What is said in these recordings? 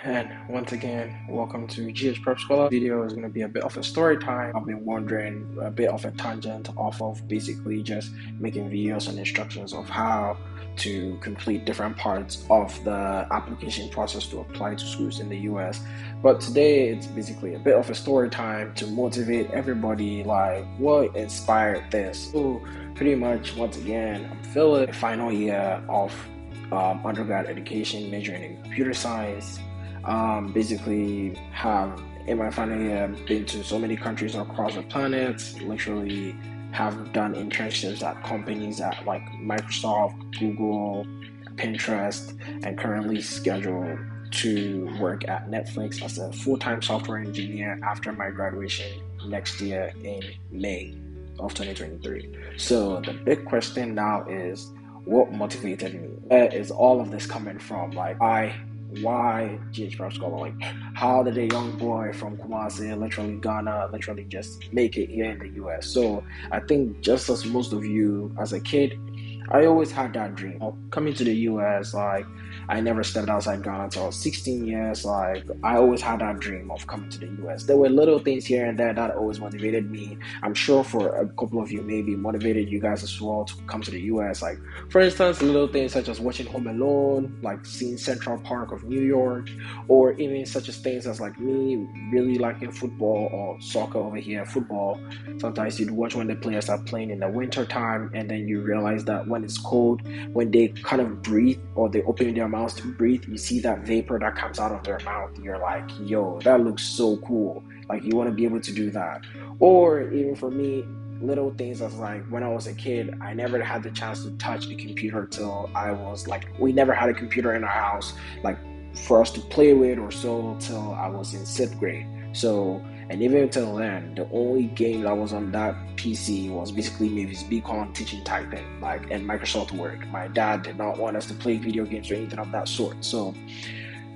and once again, welcome to ghprepscholar. Video is going to be a bit of a story time. I've been wondering a bit of a tangent off of basically just making videos and instructions of how to complete different parts of the application process to apply to schools in the US. But today it's basically a bit of a story time to motivate everybody, like what inspired this. So pretty much once again, I'm feeling the final year of undergrad education, majoring in computer science. Basically have in my final year been to so many countries across the planet, literally have done internships at companies at like Microsoft, Google, Pinterest, and currently scheduled to work at Netflix as a full-time software engineer after my graduation next year in May of 2023. So the big question now is what motivated me? Where is all of this coming from? Like why ghprepscholar? Like, how did a young boy from Kumasi, literally Ghana, literally just make it here in the US? So I think just as most of you as a kid, I always had that dream of coming to the US. Like, I never stepped outside Ghana until I was 16 years. Like, I always had that dream of coming to the US. There were little things here and there that always motivated me. I'm sure for a couple of you, maybe motivated you guys as well to come to the US. Like, for instance, little things such as watching Home Alone, like seeing Central Park of New York, or even such as things as like me really liking football or soccer over here, football. Sometimes you'd watch when the players are playing in the winter time, and then you realize that when it's cold, when they kind of breathe or they open their mouths to breathe, you see that vapor that comes out of their mouth. You're like, yo, that looks so cool. Like, you want to be able to do that. Or even for me, little things as like when I was a kid, I never had the chance to touch the computer till I was like, we never had a computer in our house, like for us to play with or so, till I was in 6th grade. So, and even until then, the only game that was on that PC was basically Mavis Beacon teaching typing, like, and Microsoft Word. My dad did not want us to play video games or anything of that sort. So,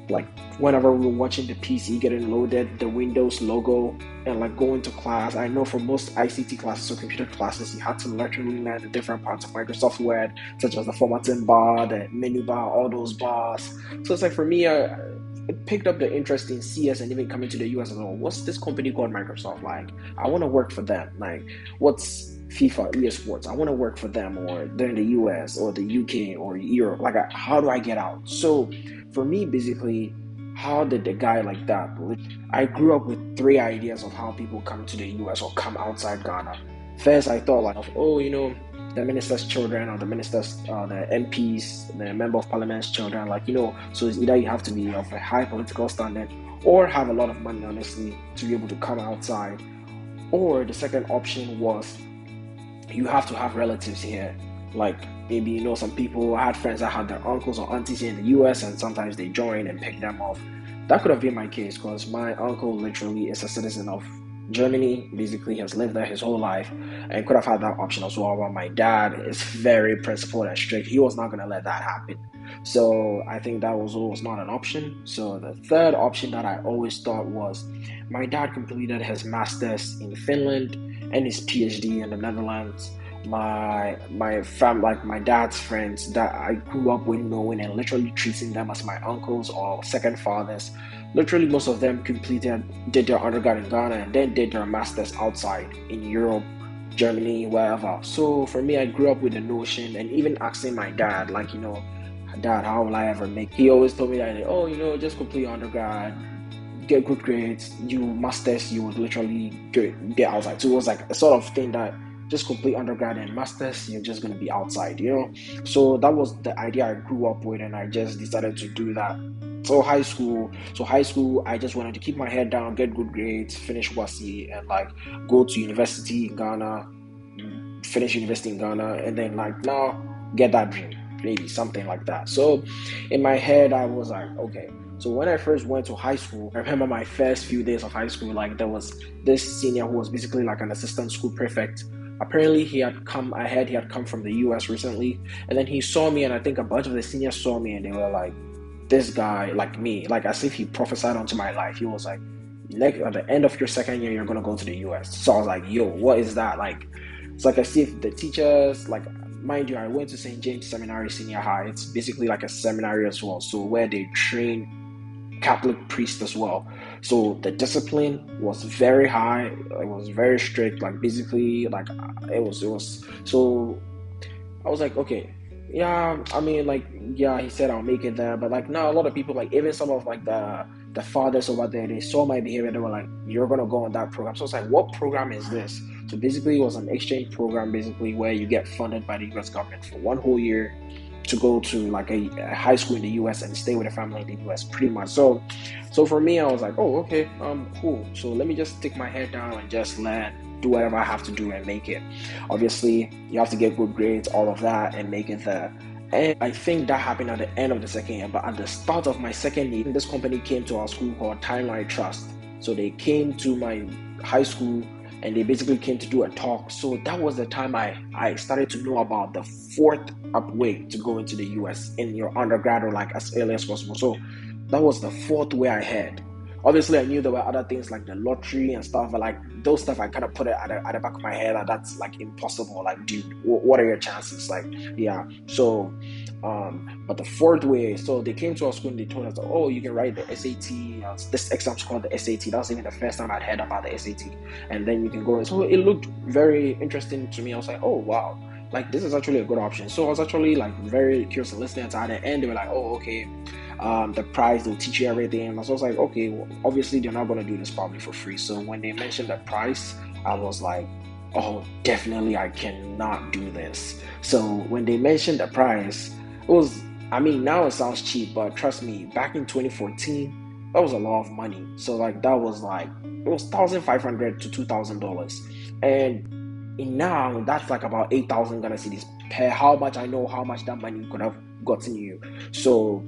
like, whenever we were watching the PC getting loaded, the Windows logo, and like going to class, I know for most ICT classes or computer classes, you had to literally learn the different parts of Microsoft Word, such as the formatting bar, the menu bar, all those bars. So it's like for me, it picked up the interest in CS and even coming to the US as well. What's this company called Microsoft? Like, I want to work for them. Like, what's FIFA, EA Sports? I want to work for them, or they're in the US or the UK or Europe. Like, how do I get out? So for me, basically, how did a guy like that? I grew up with three ideas of how people come to the US or come outside Ghana. First, I thought like, oh, the minister's children or the ministers, the MPs, the member of parliament's children, like, so it's either you have to be of a high political standing or have a lot of money, honestly, to be able to come outside. Or the second option was you have to have relatives here. Like, maybe some people, I had friends that had their uncles or aunties here in the US, and sometimes they join and pick them off. That could have been my case because my uncle literally is a citizen of Germany, basically has lived there his whole life, and could have had that option as well. But my dad is very principled and strict. He was not going to let that happen. So I think that was not an option. So the third option that I always thought was my dad completed his master's in Finland and his PhD in the Netherlands. Like my dad's friends that I grew up with knowing and literally treating them as my uncles or second fathers. Literally, most of them did their undergrad in Ghana and then did their masters outside in Europe, Germany, wherever. So for me, I grew up with the notion, and even asking my dad, like, dad, how will I ever make? He always told me that, oh, just complete undergrad, get good grades, you masters, you would literally get outside. So it was like a sort of thing that just complete undergrad and masters, you're just gonna be outside, So that was the idea I grew up with, and I just decided to do that. So high school, I just wanted to keep my head down, get good grades, finish WASI, and like go to university in Ghana, finish university in Ghana, and then like now get that dream, maybe something like that. So in my head, I was like, okay. So when I first went to high school, I remember my first few days of high school, like there was this senior who was basically like an assistant school prefect. Apparently I heard he had come from the US recently, and then he saw me, and I think a bunch of the seniors saw me, and they were like, this guy, like me, like as if he prophesied onto my life. He was like at the end of your second year, you're gonna go to the US. So I was like, yo, what is that? Like, it's like as if the teachers, like, mind you, I went to St. James Seminary Senior High. It's basically like a seminary as well, so where they train Catholic priest as well. So the discipline was very high. It was very strict. Like basically, like it was. So I was like, okay, yeah. I mean, like, yeah. He said I'll make it there, but like now a lot of people, like even some of like the fathers over there, they saw my behavior. They were like, you're gonna go on that program. So I was like, what program is this? So basically, it was an exchange program, basically where you get funded by the U.S. government for 1 whole year to go to like a high school in the US and stay with a family in the US pretty much. So for me I was like, oh okay, cool. So let me just stick my head down and just do whatever I have to do and make it. Obviously you have to get good grades, all of that, and make it there. And I think that happened at the end of the second year, but at the start of my second year, this company came to our school called Timeline Trust. So they came to my high school and they basically came to do a talk. So that was the time I started to know about the fourth up way to go into the US in your undergrad, or like as early as possible. So that was the fourth way I had. Obviously, I knew there were other things like the lottery and stuff, but like those stuff, I kind of put it at the back of my head that that's like impossible. Like, dude, what are your chances? Like, yeah. So, but the fourth way, so they came to our school and they told us, oh, you can write the SAT. This exam's called the SAT. That was even the first time I'd heard about the SAT. And then you can go. So it looked very interesting to me. I was like, oh wow, like this is actually a good option. So I was actually like very curious and listening to it. And they were like, oh okay, the price, they'll teach you everything. And so I was like, okay, well, obviously they're not going to do this probably for free. So when they mentioned the price, I was like, oh, definitely I cannot do this. So when they mentioned the price, it was, I mean, now it sounds cheap, but trust me, back in 2014, that was a lot of money. So like that was like, it was $1,500 to $2,000. And now that's like about 8,000 Ghana cedis per how much I know how much that money could have gotten you. So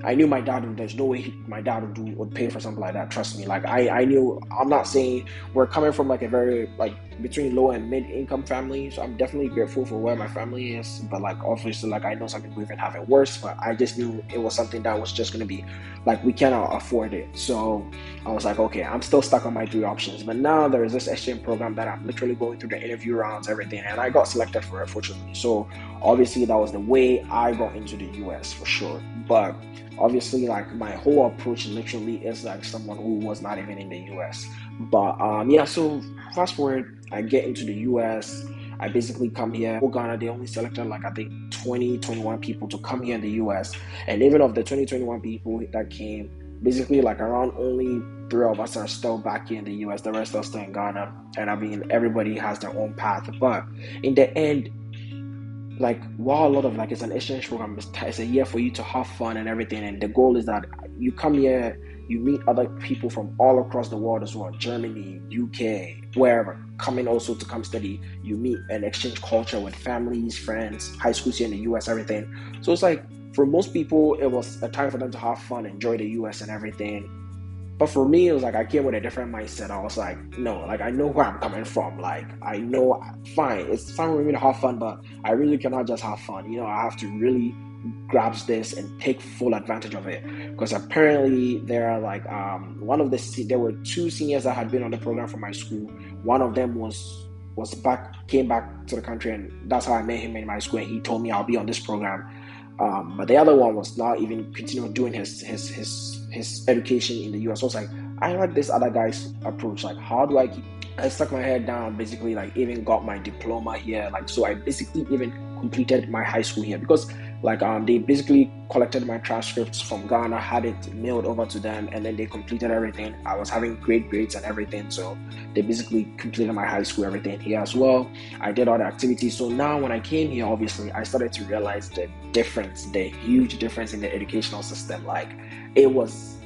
I knew my dad, there's no way my dad would pay for something like that. Trust me. Like I knew, I'm not saying we're coming from like a very like between low and mid income family. So I'm definitely grateful for where my family is. But like obviously like I know some people even have it worse, but I just knew it was something that was just gonna be like we cannot afford it. So I was like, okay, I'm still stuck on my three options. But now there is this exchange program that I'm literally going through the interview rounds, everything, and I got selected for it, fortunately. So obviously that was the way I got into the US for sure. But obviously like my whole approach literally is like someone who was not even in the US. But yeah, so fast forward, I get into the US. I basically come here. Ghana, they only selected like I think 21 people to come here in the US. And even of the 21 people that came, basically like around only 3 of us are still back here in the US. The rest are still in Ghana. And I mean, everybody has their own path. But in the end, like while a lot of like it's an exchange program, it's a year for you to have fun and everything, and the goal is that you come here, you meet other people from all across the world as well, Germany, UK, wherever, coming also to come study. You meet and exchange culture with families, friends, high schools here in the US, everything. So it's like for most people it was a time for them to have fun, enjoy the US and everything. But for me, it was like I came with a different mindset. I was like, no, like I know where I'm coming from. Like I know, fine, it's fine for me to have fun, but I really cannot just have fun. You know, I have to really grasp this and take full advantage of it. Because apparently there are like there were two seniors that had been on the program from my school. One of them came back to the country, and that's how I met him in my school. And he told me I'll be on this program. But the other one was not even continuing doing his education in the US. So I was like, I like this other guy's approach. Like, how do I stuck my head down, basically like even got my diploma here. Like, so I basically even completed my high school here because like they basically collected my transcripts from Ghana, had it mailed over to them, and then they completed everything. I was having great grades and everything, so they basically completed my high school, everything here as well. I did all the activities. So now when I came here, obviously I started to realize the difference, the huge difference in the educational system. Like it was,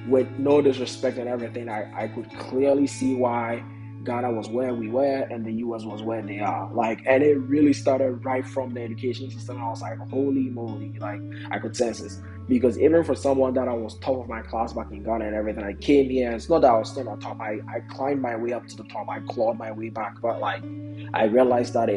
with no disrespect and everything, I could clearly see why Ghana was where we were and the US was where they are. Like, and it really started right from the education system. I was like, holy moly, like I could sense this. Because even for someone that I was top of my class back in Ghana and everything, I came here. It's not that I was still on top. I climbed my way up to the top. I clawed my way back. But like I realized that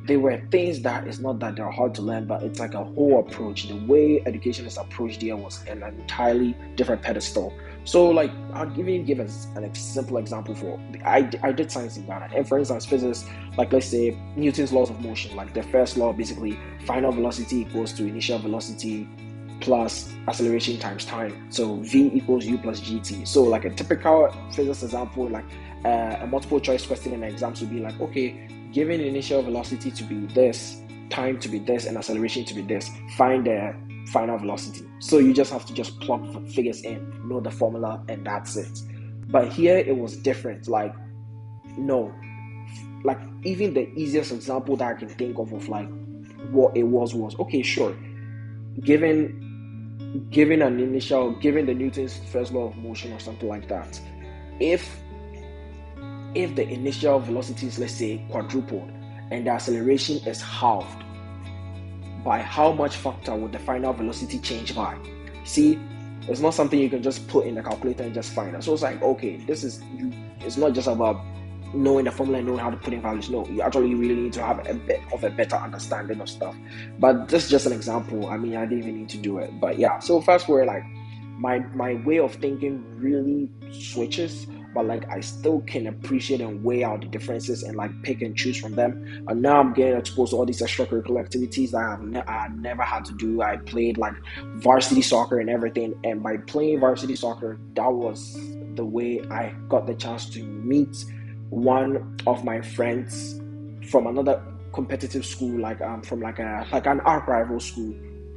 there were things that it's not that they're hard to learn, but it's like a whole approach. The way education is approached here was an entirely different pedestal. So like I'll give a simple example for I did science in Ghana, and for instance physics, like let's say Newton's laws of motion, like the first law, basically final velocity equals to initial velocity plus acceleration times time. So V equals U plus GT. So like a typical physics example, like a multiple choice question in exams would be like, okay, given initial velocity to be this, time to be this, and acceleration to be this, find the final velocity. So you just have to just plug figures in, know the formula, and that's it. But here it was different. Like, no, like even the easiest example that I can think of like what it was okay, sure, given the Newton's first law of motion or something like that, if the initial velocity is, let's say, quadrupled and the acceleration is halved, by how much factor would the final velocity change by? See, it's not something you can just put in the calculator and just find out. So it's like, okay, it's not just about knowing the formula and knowing how to put in values. No, you actually really need to have a bit of a better understanding of stuff. But this is just an example. I mean, I didn't even need to do it. But yeah, so fast forward, like my way of thinking really switches, but like I still can appreciate and weigh out the differences and like pick and choose from them. And now I'm getting exposed to all these extracurricular activities that I never had to do. I played like varsity soccer and everything, and by playing varsity soccer, that was the way I got the chance to meet one of my friends from another competitive school, like from like an arch rival school,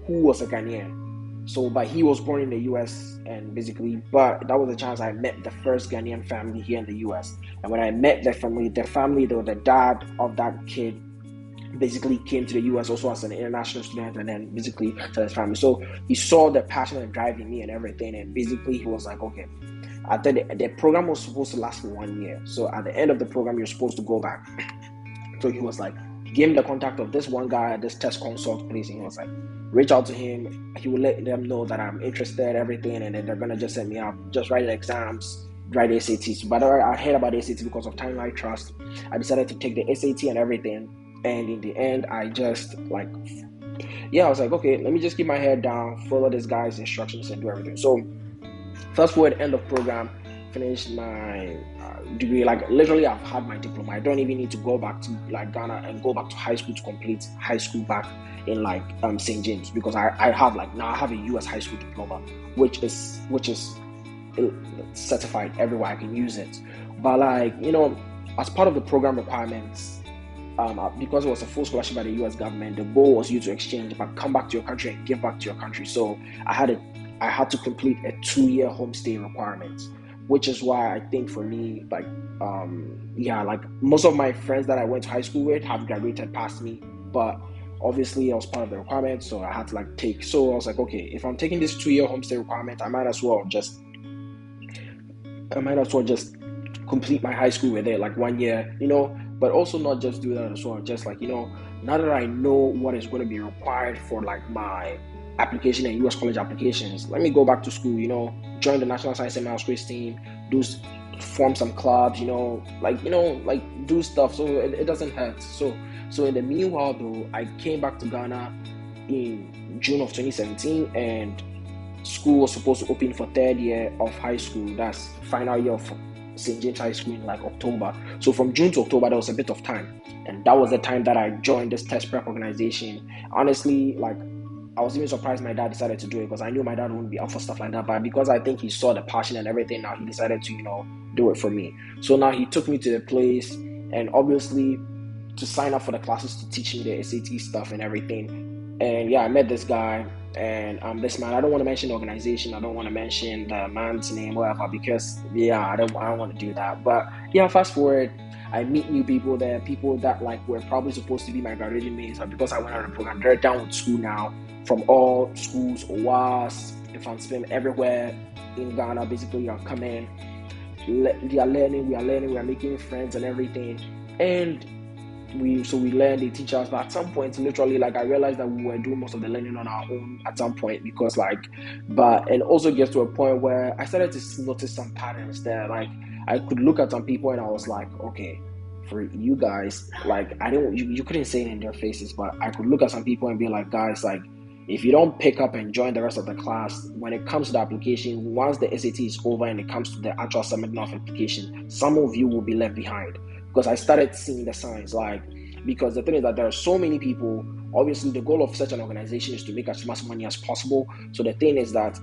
who was a Ghanaian. So, but he was born in the US, and basically, but that was the chance I met the first Ghanaian family here in the US. And when I met the family, the dad of that kid basically came to the US also as an international student, and then basically to his family. So he saw the passion and drive in me and everything, and basically he was like, okay, I thought the program was supposed to last for 1 year. So at the end of the program, you're supposed to go back. So he was like, give him the contact of this one guy at this test consult place. And he was like, reach out to him. He will let them know that I'm interested, everything. And then they're going to just send me out, just write the exams, write the SATs. But I heard about the SAT because of Time I Trust. I decided to take the SAT and everything. And in the end, I just like, I was like, okay, let me just keep my head down, follow this guy's instructions and do everything. So fast forward, end of program, finished my degree. Like literally, I've had my diploma. I don't even need to go back to like Ghana and go back to high school to complete high school back in like St. James, because I have a US high school diploma, which is certified everywhere. I can use it. But like, as part of the program requirements, because it was a full scholarship by the US government, the goal was you to exchange, but come back to your country and give back to your country. So I had to complete a 2-year homestay requirement, which is why I think for me, like, like most of my friends that I went to high school with have graduated past me, but obviously I was part of the requirement, so I had to like take. So I was like, okay, if I'm taking this 2-year homestay requirement, I might as well just complete my high school with it, like 1 year, but also not just do that as well. Just like, now that I know what is going to be required for like my application and US college applications, let me go back to school, join the National Science and Maths quiz team, form some clubs, like do stuff so it doesn't hurt. So in the meanwhile though, I came back to Ghana in June of 2017, and school was supposed to open for 3rd year of high school. That's final year of St. James High School in like October. So from June to October, there was a bit of time, and that was the time that I joined this test prep organization. Honestly, like, I was even surprised my dad decided to do it, because I knew my dad wouldn't be up for stuff like that. But because I think he saw the passion and everything, now he decided to, do it for me. So now he took me to the place, and obviously to sign up for the classes to teach me the SAT stuff and everything. And I met this guy, and this man, I don't want to mention the organization, I don't want to mention the man's name, whatever, because I don't want to do that. But fast forward, I meet new people there, people that like were probably supposed to be my graduating mates, but because I went on the program, they're down with school now, from all schools, OWAS, Infanspim, everywhere in Ghana. Basically, are coming, they are learning, we are making friends and everything, and we learn, they teach us. But at some point, literally, like, I realized that we were doing most of the learning on our own at some point, because and also gets to a point where I started to notice some patterns there. Like, I could look at some people and I was like, okay, for you guys, like, you couldn't say it in their faces, but I could look at some people and be like, guys, like, if you don't pick up and join the rest of the class, when it comes to the application, once the SAT is over and it comes to the actual submitting of application, some of you will be left behind. Because I started seeing the signs, like, because the thing is that there are so many people. Obviously, the goal of such an organization is to make as much money as possible. So the thing is that,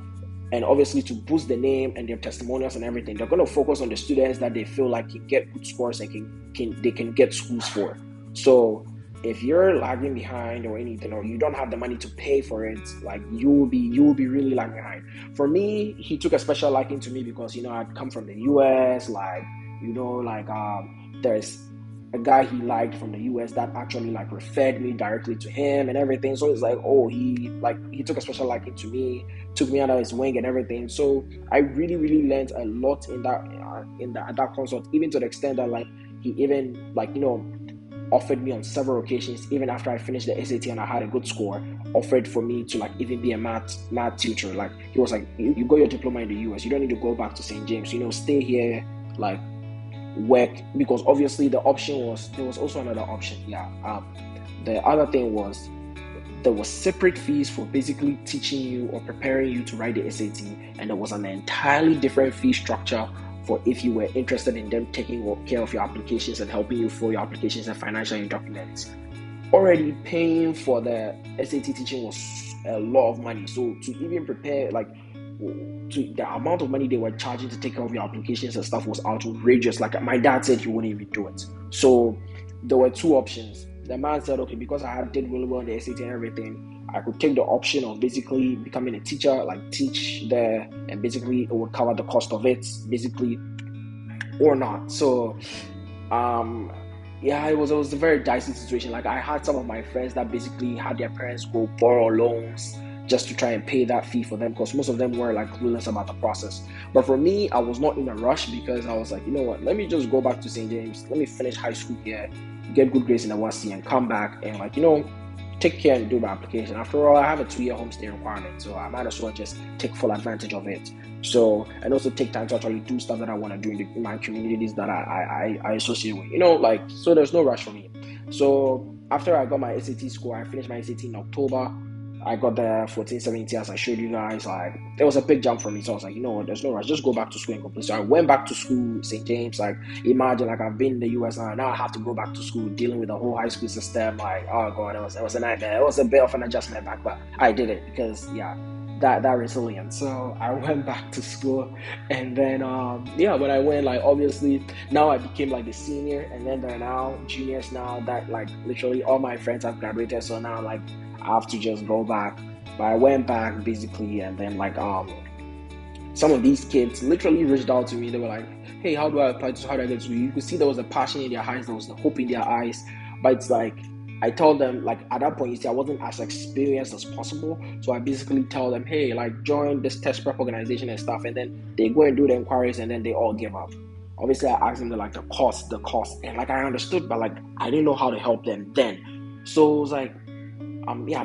and obviously to boost the name and their testimonials and everything, they're going to focus on the students that they feel like can get good scores and they can get schools for. So if you're lagging behind or anything, or you don't have the money to pay for it, like you will be really lagging behind. For me, he took a special liking to me because I'd come from the US, like there's a guy he liked from the US that actually like referred me directly to him and everything. So it's like, oh, he took a special liking to me, took me under his wing and everything. So I really, really learned a lot in that consult, even to the extent that like he even offered me on several occasions, even after I finished the SAT and I had a good score, offered for me to like even be a math tutor. Like he was like, you got your diploma in the US, you don't need to go back to St. James, stay here, like work, because obviously there was also another option. The other thing was there was separate fees for basically teaching you or preparing you to write the SAT, and there was an entirely different fee structure for if you were interested in them taking care of your applications and helping you fill your applications and financial documents. Already paying for the SAT teaching was a lot of money. So to even prepare, to the amount of money they were charging to take care of your applications and stuff was outrageous. Like my dad said he wouldn't even do it. So there were two options. The man said, okay, because I did really well in the SAT and everything, I could take the option of basically becoming a teacher, like teach there, and basically it would cover the cost of it, basically, or not. So it was a very dicey situation. Like I had some of my friends that basically had their parents go borrow loans just to try and pay that fee for them, because most of them were like clueless about the process. But for me, I was not in a rush, because I was like, you know what, let me just go back to St. James, let me finish high school here, get good grades in the WASI, and come back and take care and do my application. After all, I have a 2-year homestay requirement, so I might as well just take full advantage of it. So, and also take time to actually do stuff that I want to do in my communities that I associate with, so there's no rush for me. So after I got my SAT score, I finished my SAT in October. I got the 1470 as I showed you guys. Like it was a big jump for me, so I was like, there's no rush, just go back to school and complete. So I went back to school, St. James. Like imagine, like I've been in the US now I have to go back to school, dealing with the whole high school system. Like, oh god, it was a nightmare. It was a bit of an adjustment back, but I did it because that resilience. So I went back to school, and then when I went, like obviously now I became like the senior, and then there are now juniors now that like literally all my friends have graduated. So now like I have to just go back. But I went back basically, and then like some of these kids literally reached out to me. They were like, hey, how do I apply to, how do I get to school? You could see there was a passion in their eyes, there was the hope in their eyes. But it's like I told them, like at that point, you see, I wasn't as experienced as possible. So I basically tell them, hey, like join this test prep organization and stuff. And then they go and do the inquiries, and then they all give up. Obviously, I asked them like the cost. And like I understood, but like I didn't know how to help them then. So it was like,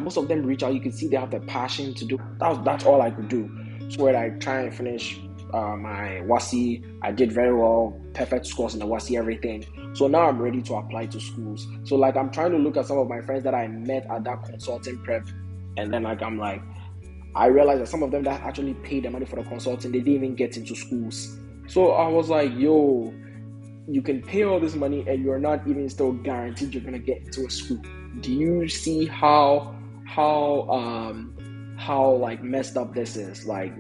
most of them reach out. You can see they have the passion to do. That's all I could do. So when I try and finish my WASI, I did very well, perfect scores in the WASI, everything. So now I'm ready to apply to schools. So like I'm trying to look at some of my friends that I met at that consulting prep, and then like I realized that some of them that actually paid the money for the consulting, they didn't even get into schools. So I was like, yo, you can pay all this money and you're not even still guaranteed you're gonna get into a school. Do you see how like messed up this is? Like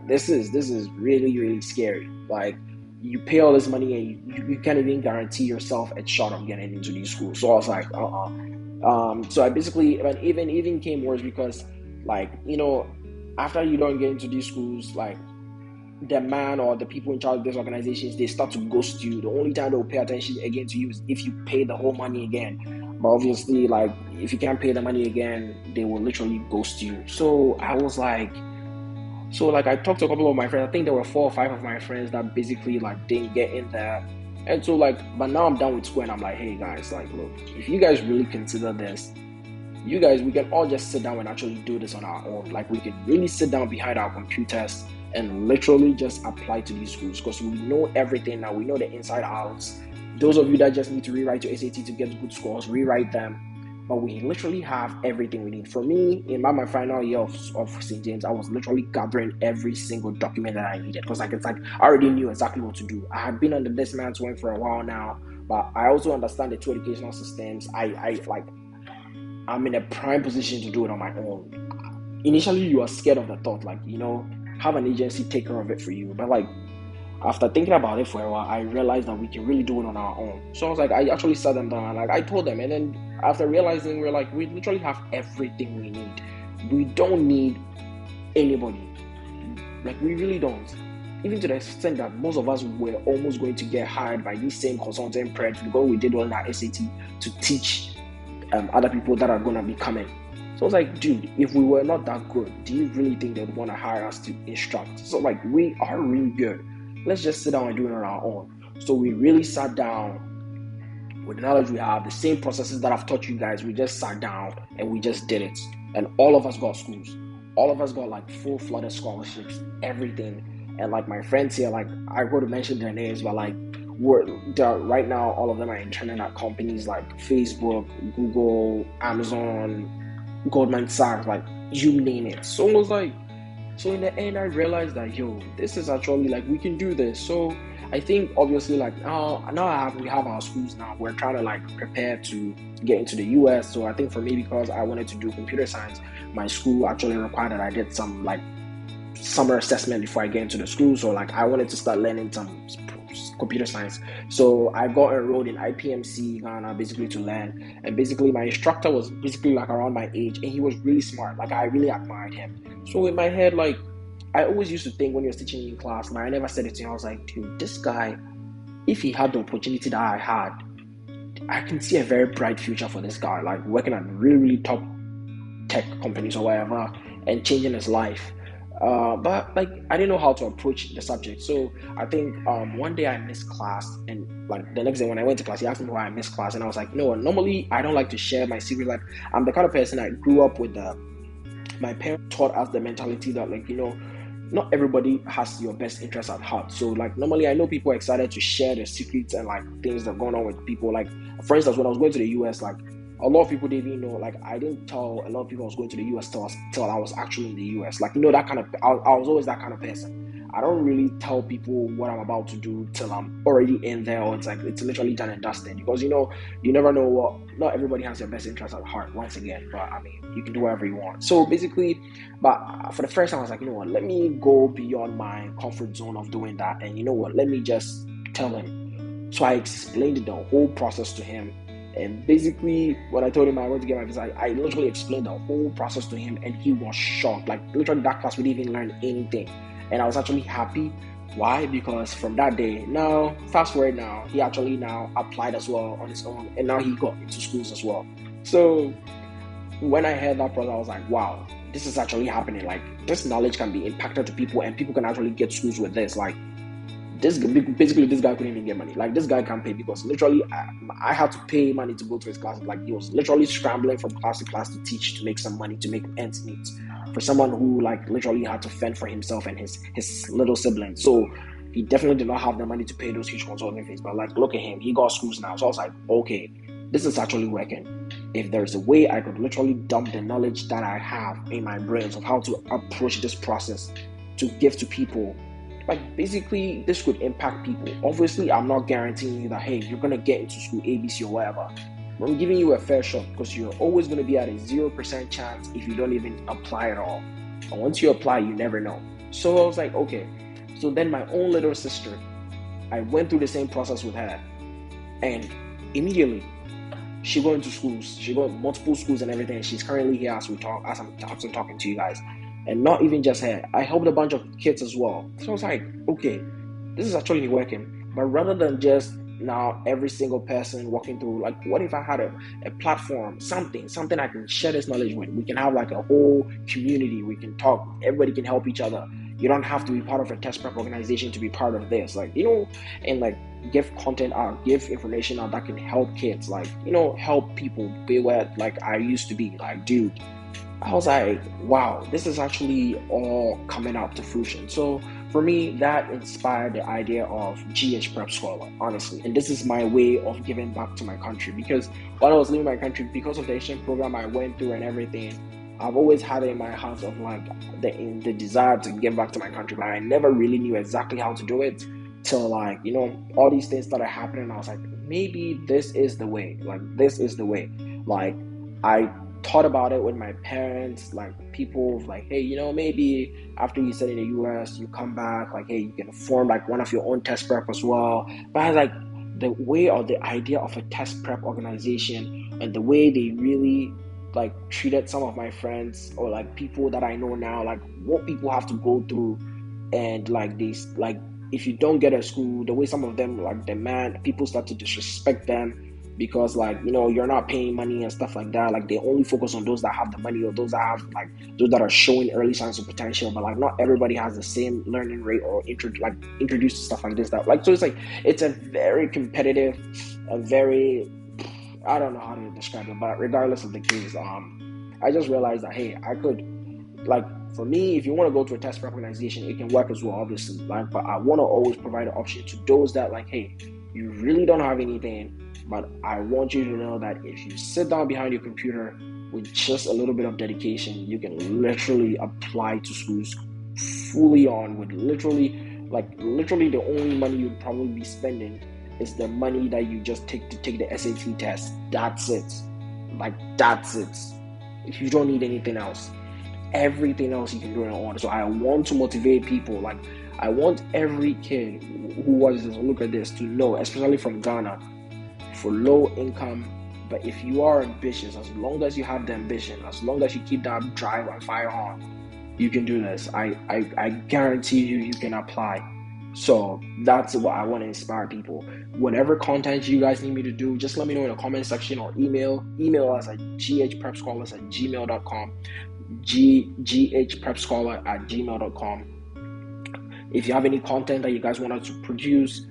this is really, really scary. Like you pay all this money and you can't even guarantee yourself a shot of getting into these schools. So I was like, so I basically, and even came worse, because like after you don't get into these schools, like the man or the people in charge of these organizations, they start to ghost you. The only time they'll pay attention again to you is if you pay the whole money again. But obviously, like if you can't pay the money again, they will literally ghost you. So I was like, I talked to a couple of my friends. I think there were 4 or 5 of my friends that basically like didn't get in there. And so but now I'm done with school, and I'm like, hey guys, like look, if you guys really consider this, we can all just sit down and actually do this on our own. Like we can really sit down behind our computers and literally just apply to these schools, because we know everything now. We know the inside outs. Those of you that just need to rewrite your SAT to get good scores, rewrite them. but we literally have everything we need. For me, in my final year of St. James, I was literally gathering every single document that I needed, because it's like I already knew exactly what to do. I had been under this man's wing for a while now, but I also understand the two educational systems. I'm in a prime position to do it on my own. Initially, you are scared of the thought, have an agency take care of it for you, but after thinking about it for a while, I realized that we can really do it on our own. So I was like, I actually sat them down, I told them, and then after realizing, we literally have everything we need. We don't need anybody. We really don't. Even to the extent that most of us were almost going to get hired by these same consulting preps because we did all our SAT to teach other people that are going to be coming. So I was like, dude, if we were not that good, do you really think they'd want to hire us to instruct? So we are really good. Let's just sit down and do it on our own. So we really sat down with the knowledge we have, the same processes that I've taught you guys. We just sat down and we just did it. And all of us got schools. All of us got full flooded scholarships, everything. And my friends here, I go to mention their names, but right now, all of them are interning at companies like Facebook, Google, Amazon, Goldman Sachs, you name it. So it was so in the end, I realized that, this is actually, we can do this. So I think, obviously, now we have our schools now. We're trying to, prepare to get into the US. So I think for me, because I wanted to do computer science, my school actually required that I did some, summer assessment before I get into the school. So, I wanted to start learning some computer science. So I got enrolled in IPMC Ghana basically to learn. And basically my instructor was basically around my age, and he was really smart. I really admired him. So in my head, I always used to think when he was teaching in class, and I never said it to him, I was like, dude, this guy, if he had the opportunity that I had, I can see a very bright future for this guy, working at really, really top tech companies or whatever, and changing his life. But I didn't know how to approach the subject. So I think one day I missed class, and the next day when I went to class, he asked me why I missed class, and I was like, normally I don't like to share my secret life. I'm the kind of person I grew up with. My parents taught us the mentality that not everybody has your best interest at heart. So normally I know people are excited to share their secrets and things that are going on with people. For instance, when I was going to the US, a lot of people didn't even know. I didn't tell a lot of people I was going to the US till I was actually in the US. That kind of. I was always that kind of person. I don't really tell people what I'm about to do till I'm already in there, or it's literally done and dusted. Because you never know what. Not everybody has your best interest at heart. Once again, but I mean, you can do whatever you want. So basically, but for the first time, I was like, let me go beyond my comfort zone of doing that, and let me just tell him. So I explained the whole process to him. And basically, when I told him I wanted to get my visa, I literally explained the whole process to him, and he was shocked. Literally, that class we didn't even learn anything. And I was actually happy. Why? Because from that day, now, fast forward now, he actually now applied as well on his own, and now he got into schools as well. So when I heard that process, I was like, wow, this is actually happening. This knowledge can be impacted to people, and people can actually get schools with this. This guy couldn't even get money. This guy can't pay, because literally I had to pay money to go to his classes. He was literally scrambling from class to class to teach, to make some money, to make ends meet, for someone who literally had to fend for himself and his little siblings. So he definitely did not have the money to pay those huge consulting fees. But look at him, he got schools now. So I was like, okay, this is actually working. If there's a way I could literally dump the knowledge that I have in my brains of how to approach this process to give to people, basically this could impact people. Obviously, I'm not guaranteeing you that, hey, you're going to get into school ABC or whatever. I'm giving you a fair shot, because you're always going to be at a 0% chance if you don't even apply at all. And once you apply, you never know. So I was like, okay. So then my own little sister, I went through the same process with her. And immediately, she got into schools. She got multiple schools and everything. She's currently here as I'm talking to you guys. And not even just her, I helped a bunch of kids as well. So I was like, okay, this is actually working. But rather than just now every single person walking through, what if I had a platform, something I can share this knowledge with? We can have a whole community. We can talk. Everybody can help each other. You don't have to be part of a test prep organization to be part of this. And give content out, give information out that can help kids. Help people be where I used to be. Dude, I was like, wow, this is actually all coming out to fruition. So for me, that inspired the idea of GH Prep Scholar, honestly. And this is my way of giving back to my country, because while I was leaving my country, because of the exchange program I went through and everything, I've always had it in my heart of like the desire to give back to my country, but I never really knew exactly how to do it till, like, all these things started happening. I was like, maybe this is the way. Like, this is the way. Like, I thought about it with my parents, like people like, hey, maybe after you study in the US, you come back, like, hey, you can form like one of your own test prep as well. But I was like, the way or the idea of a test prep organization and the way they really like treated some of my friends or like people that I know now, like what people have to go through, and like these, like if you don't get a school, the way some of them like demand, people start to disrespect them because, like, you're not paying money and stuff like that. Like, they only focus on those that have the money or those that have like those that are showing early signs of potential. But like, not everybody has the same learning rate or introduced to stuff like this. That like, so it's like it's a very competitive, a very, I don't know how to describe it, but regardless of the case, I just realized that, hey, I could, like, for me, if you want to go to a test prep organization, it can work as well, obviously. Like, but I want to always provide an option to those that, like, hey, you really don't have anything, but I want you to know that if you sit down behind your computer with just a little bit of dedication, you can literally apply to schools fully on with literally the only money you'd probably be spending is the money that you just take to take the SAT test. That's it. Like, that's it. If you don't need anything else, everything else you can do it on. So I want to motivate people. Like, I want every kid who watches this, look at this, to know, especially from Ghana, for low income. But if you are ambitious, as long as you have the ambition, as long as you keep that drive and fire on, you can do this. I guarantee you can apply. So that's what I want to inspire people. Whatever content you guys need me to do, just let me know in the comment section or email us at ghprepscholars@gmail.com, ghprepscholar@gmail.com. If you have any content that you guys want us to produce,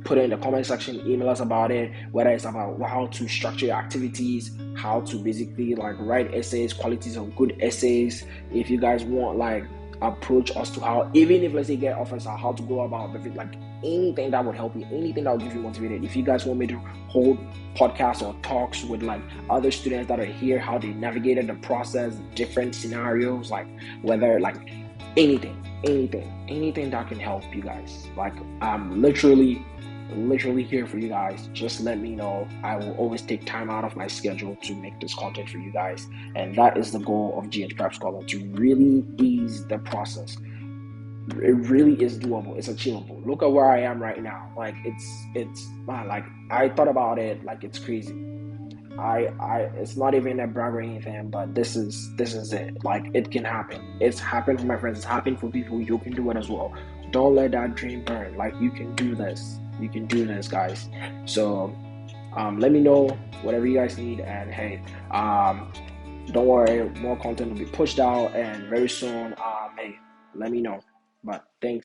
put it in the comment section, email us about it, whether it's about how to structure your activities, how to basically like write essays, qualities of good essays. If you guys want, like, approach us to how, even if let's say get offers on how to go about it, like anything that would help you, anything that will give you motivated. If you guys want me to hold podcasts or talks with like other students that are here, how they navigated the process, different scenarios, like whether like anything that can help you guys, like I'm literally here for you guys. Just let me know. I will always take time out of my schedule to make this content for you guys. And that is the goal of GH Prep Scholar, to really ease the process. It really is doable. It's achievable. Look at where I am right now. Like, it's man, like I thought about it, like it's crazy. I it's not even a brag or anything, but this is it. Like, it can happen. It's happened for my friends. It's happened for people. You can do it as well. Don't let that dream burn. Like, you can do this. You can do this, guys. So let me know whatever you guys need, and hey, don't worry, more content will be pushed out, and very soon, hey, let me know. But thanks.